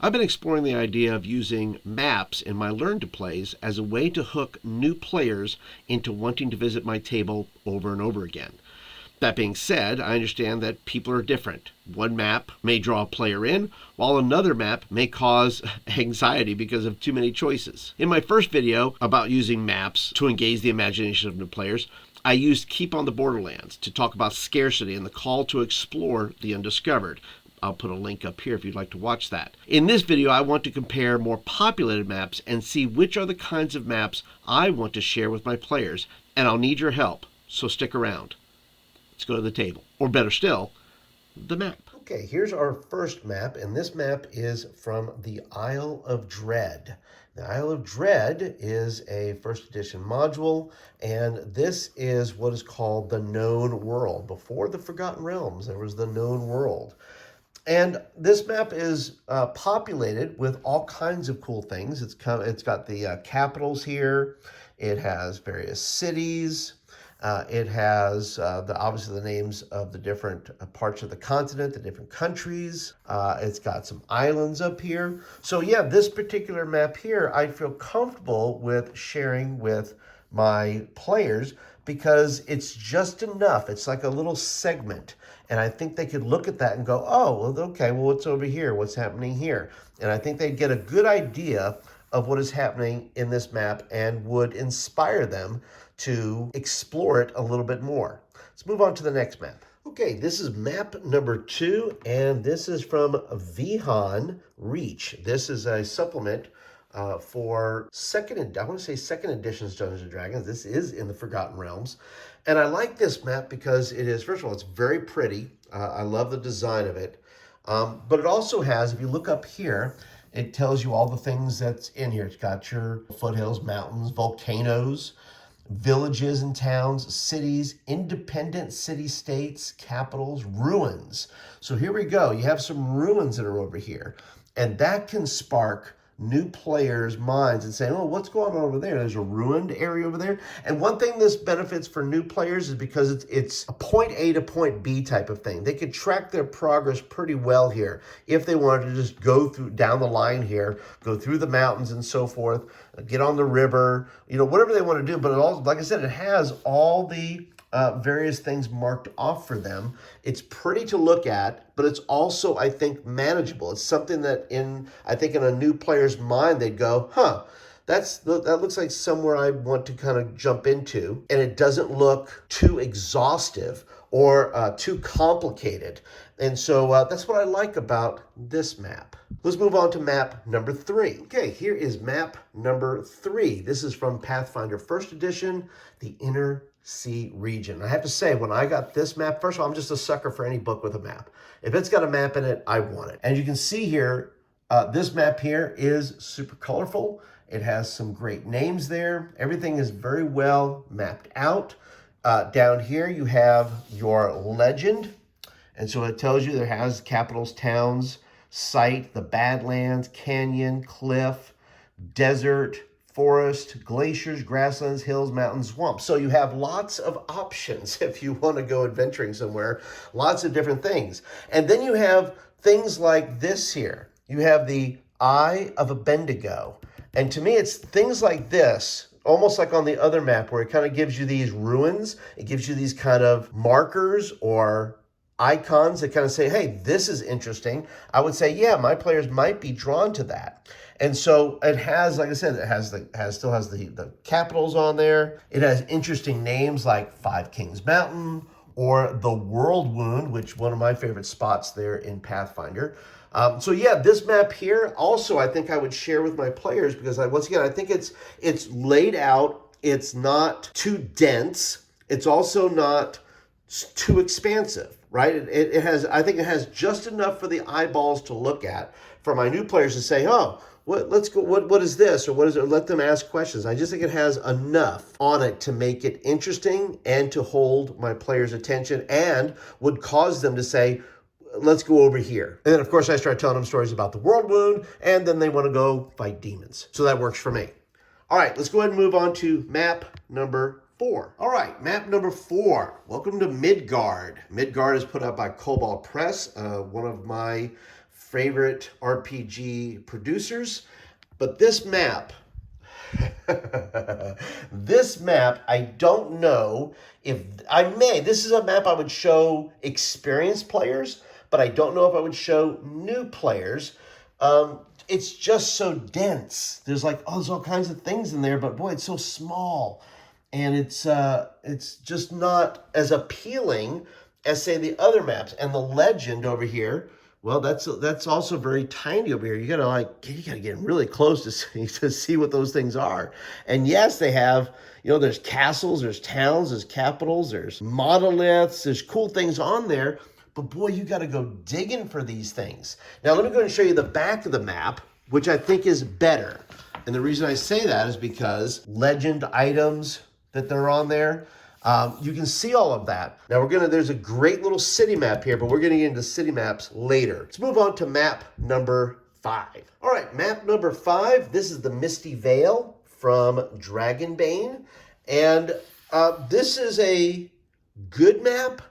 I've been exploring the idea of using maps in my Learn to Plays as a way to hook new players into wanting to visit my table over and over again. That being said, I understand that people are different. One map may draw a player in, while another map may cause anxiety because of too many choices. In my first video about using maps to engage the imagination of new players, I used Keep on the Borderlands to talk about scarcity and the call to explore the undiscovered. I'll put a link up here if you'd like to watch that. In this video, I want to compare more populated maps and see which are the kinds of maps I want to share with my players, and I'll need your help, so stick around. Let's go to the table, or better still, the map. Okay, here's our first map, and this map is from the Isle of Dread. The Isle of Dread is a first edition module, and this is what is called the Known World. Before the Forgotten Realms, there was the Known World. And this map is populated with all kinds of cool things. It's got the capitals here. It has various cities. It has obviously the names of the different parts of the continent, the different countries. It's got some islands up here. So yeah, this particular map here, I feel comfortable with sharing with my players because it's just enough. It's like a little segment. And I think they could look at that and go, oh, well, okay, well, what's over here? What's happening here? And I think they'd get a good idea of what is happening in this map and would inspire them to explore it a little bit more. Let's move on to the next map. Okay, this is map number 2, and this is from Vihan Reach. This is a supplement for second edition's Dungeons & Dragons. This is in the Forgotten Realms. And I like this map because it is, first of all, it's very pretty. I love the design of it. But it also has, if you look up here, it tells you all the things that's in here. It's got your foothills, mountains, volcanoes, villages and towns, cities, independent city-states, capitals, ruins. So here we go. You have some ruins that are over here. And that can spark new players' minds and saying, oh, what's going on over there? There's a ruined area over there. And one thing this benefits for new players is because it's a point A to point B type of thing. They could track their progress pretty well here if they wanted to just go through down the line here, go through the mountains and so forth, get on the river, whatever they want to do. But it also, like I said, it has all the various things marked off for them. It's pretty to look at, but it's also, I think, manageable. It's something that I think in a new player's mind, they'd go, huh, that looks like somewhere I want to kind of jump into. And it doesn't look too exhaustive or too complicated. And so that's what I like about this map. Let's move on to map number 3. Okay, here is map number 3. This is from Pathfinder First Edition, the Inner Sea region. I have to say, when I got this map, first of all, I'm just a sucker for any book with a map. If it's got a map in it, I want it. And you can see here, this map here is super colorful. It has some great names there. Everything is very well mapped out. Down here, you have your legend. And so it tells you there has capitals, towns, site, the Badlands, canyon, cliff, desert, forest, glaciers, grasslands, hills, mountains, swamps. So you have lots of options if you want to go adventuring somewhere, lots of different things. And then you have things like this here. You have the Eye of a Bendigo. And to me, it's things like this, almost like on the other map where it kind of gives you these ruins. It gives you these kind of markers or icons that kind of say, hey, this is interesting. I would say, yeah, my players might be drawn to that. And so it has, like I said, it still has the capitals on there. It has interesting names like Five Kings Mountain or the World Wound, which one of my favorite spots there in Pathfinder. So yeah, this map here also I think I would share with my players because once again, I think it's laid out. It's not too dense. It's also not too expansive, right? I think it has just enough for the eyeballs to look at for my new players to say, oh, what is this? Or what is it? Let them ask questions. I just think it has enough on it to make it interesting and to hold my players' attention and would cause them to say, let's go over here. And then, of course, I start telling them stories about the World Wound, and then they want to go fight demons. So that works for me. All right, let's go ahead and move on to map number 4. All right, map number 4. Welcome to Midgard. Midgard is put out by Cobalt Press, one of my favorite RPG producers. But this map, this map, I don't know if I may. This is a map I would show experienced players, but I don't know if I would show new players. It's just so dense. There's like, oh, there's all kinds of things in there, but boy, it's so small. And it's just not as appealing as, say, the other maps. And the legend over here, well, that's also very tiny over here. You gotta get really close to see what those things are. And yes, they have, there's castles, there's towns, there's capitals, there's monoliths, there's cool things on there. But boy, you got to go digging for these things. Now, let me go and show you the back of the map, which I think is better. And the reason I say that is because legend items that they're on there, you can see all of that. Now there's a great little city map here, but we're gonna get into city maps later. Let's move on to map number 5. All right, map number 5, this is the Misty Veil from Dragonbane. And this is a good map.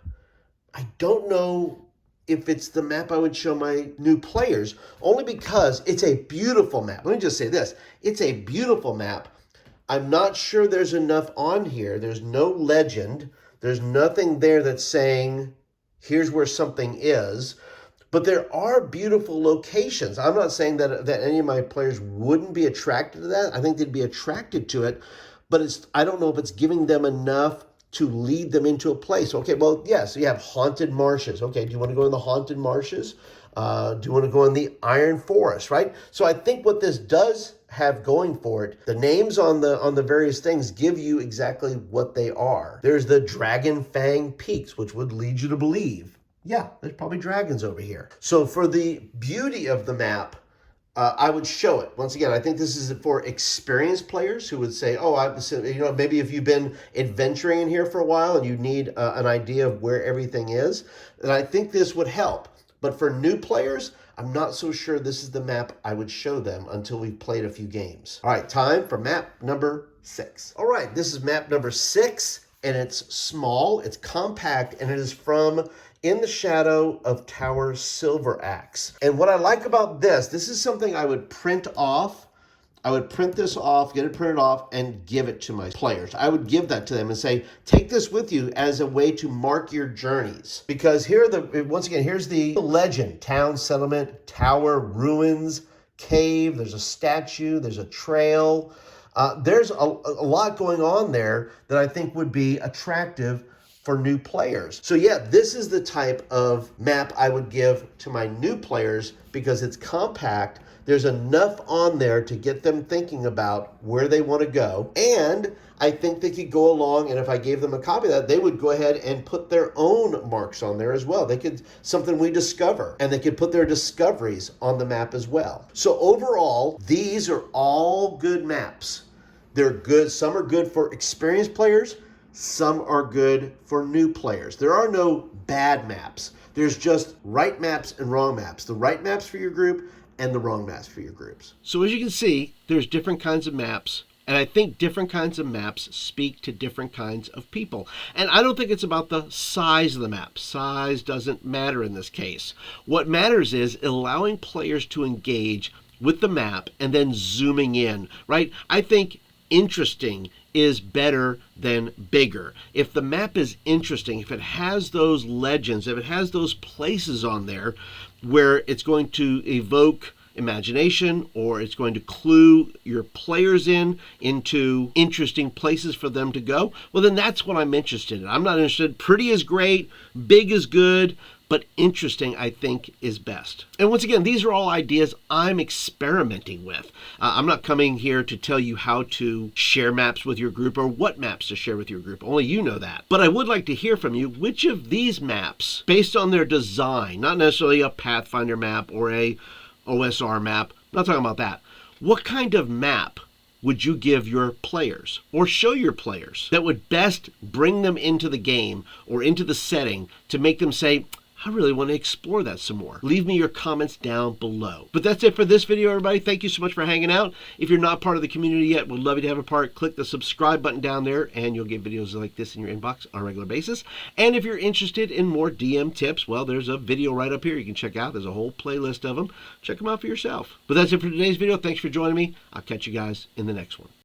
I don't know if it's the map I would show my new players, only because it's a beautiful map. Let me just say this, it's a beautiful map. I'm not sure there's enough on here. There's no legend. There's nothing there that's saying, here's where something is. But there are beautiful locations. I'm not saying that any of my players wouldn't be attracted to that. I think they'd be attracted to it. But I don't know if it's giving them enough to lead them into a place. Okay, well, yes, you have haunted marshes. Okay, do you want to go in the haunted marshes? Do you want to go in the Iron Forest, right? So I think what this does have going for it, the names on the various things give you exactly what they are. There's the Dragon Fang Peaks, which would lead you to believe, yeah, there's probably dragons over here. So for the beauty of the map, I would show it. Once again, I think this is for experienced players who would say, oh, maybe if you've been adventuring in here for a while and you need an idea of where everything is, then I think this would help. But for new players, I'm not so sure this is the map I would show them until we've played a few games. All right, time for map number 6. All right, this is map number 6, and it's small, it's compact, and it is from In the Shadow of Tower Silver Axe. And what I like about this is something I would print off. I would print this off, get it printed off, and give it to my players. I would give that to them and say, take this with you as a way to mark your journeys. Because here's the legend: town, settlement, tower, ruins, cave, there's a statue, there's a trail. There's a lot going on there that I think would be attractive for new players. So yeah, this is the type of map I would give to my new players because it's compact. There's enough on there to get them thinking about where they want to go. And I think they could go along, and if I gave them a copy of that, they would go ahead and put their own marks on there as well. They could, something we discover, and they could put their discoveries on the map as well. So overall, these are all good maps. They're good. Some are good for experienced players. Some are good for new players. There are no bad maps. There's just right maps and wrong maps. The right maps for your group and the wrong maps for your groups. So as you can see, there's different kinds of maps, and I think different kinds of maps speak to different kinds of people. And I don't think it's about the size of the map. Size doesn't matter in this case. What matters is allowing players to engage with the map and then zooming in, right? I think interesting is better than bigger. If the map is interesting, if it has those legends, if it has those places on there where it's going to evoke imagination, or it's going to clue your players into interesting places for them to go, well, then that's what I'm interested in. I'm not interested, pretty is great, big is good, but interesting, I think, is best. And once again, these are all ideas I'm experimenting with. I'm not coming here to tell you how to share maps with your group or what maps to share with your group. Only you know that. But I would like to hear from you, which of these maps, based on their design, not necessarily a Pathfinder map or a OSR map, I'm not talking about that. What kind of map would you give your players or show your players that would best bring them into the game or into the setting to make them say, I really want to explore that some more. Leave me your comments down below. But that's it for this video, everybody. Thank you so much for hanging out. If you're not part of the community yet, we'd love you to have a part. Click the subscribe button down there, and you'll get videos like this in your inbox on a regular basis. And if you're interested in more DM tips, well, there's a video right up here you can check out. There's a whole playlist of them. Check them out for yourself. But that's it for today's video. Thanks for joining me. I'll catch you guys in the next one.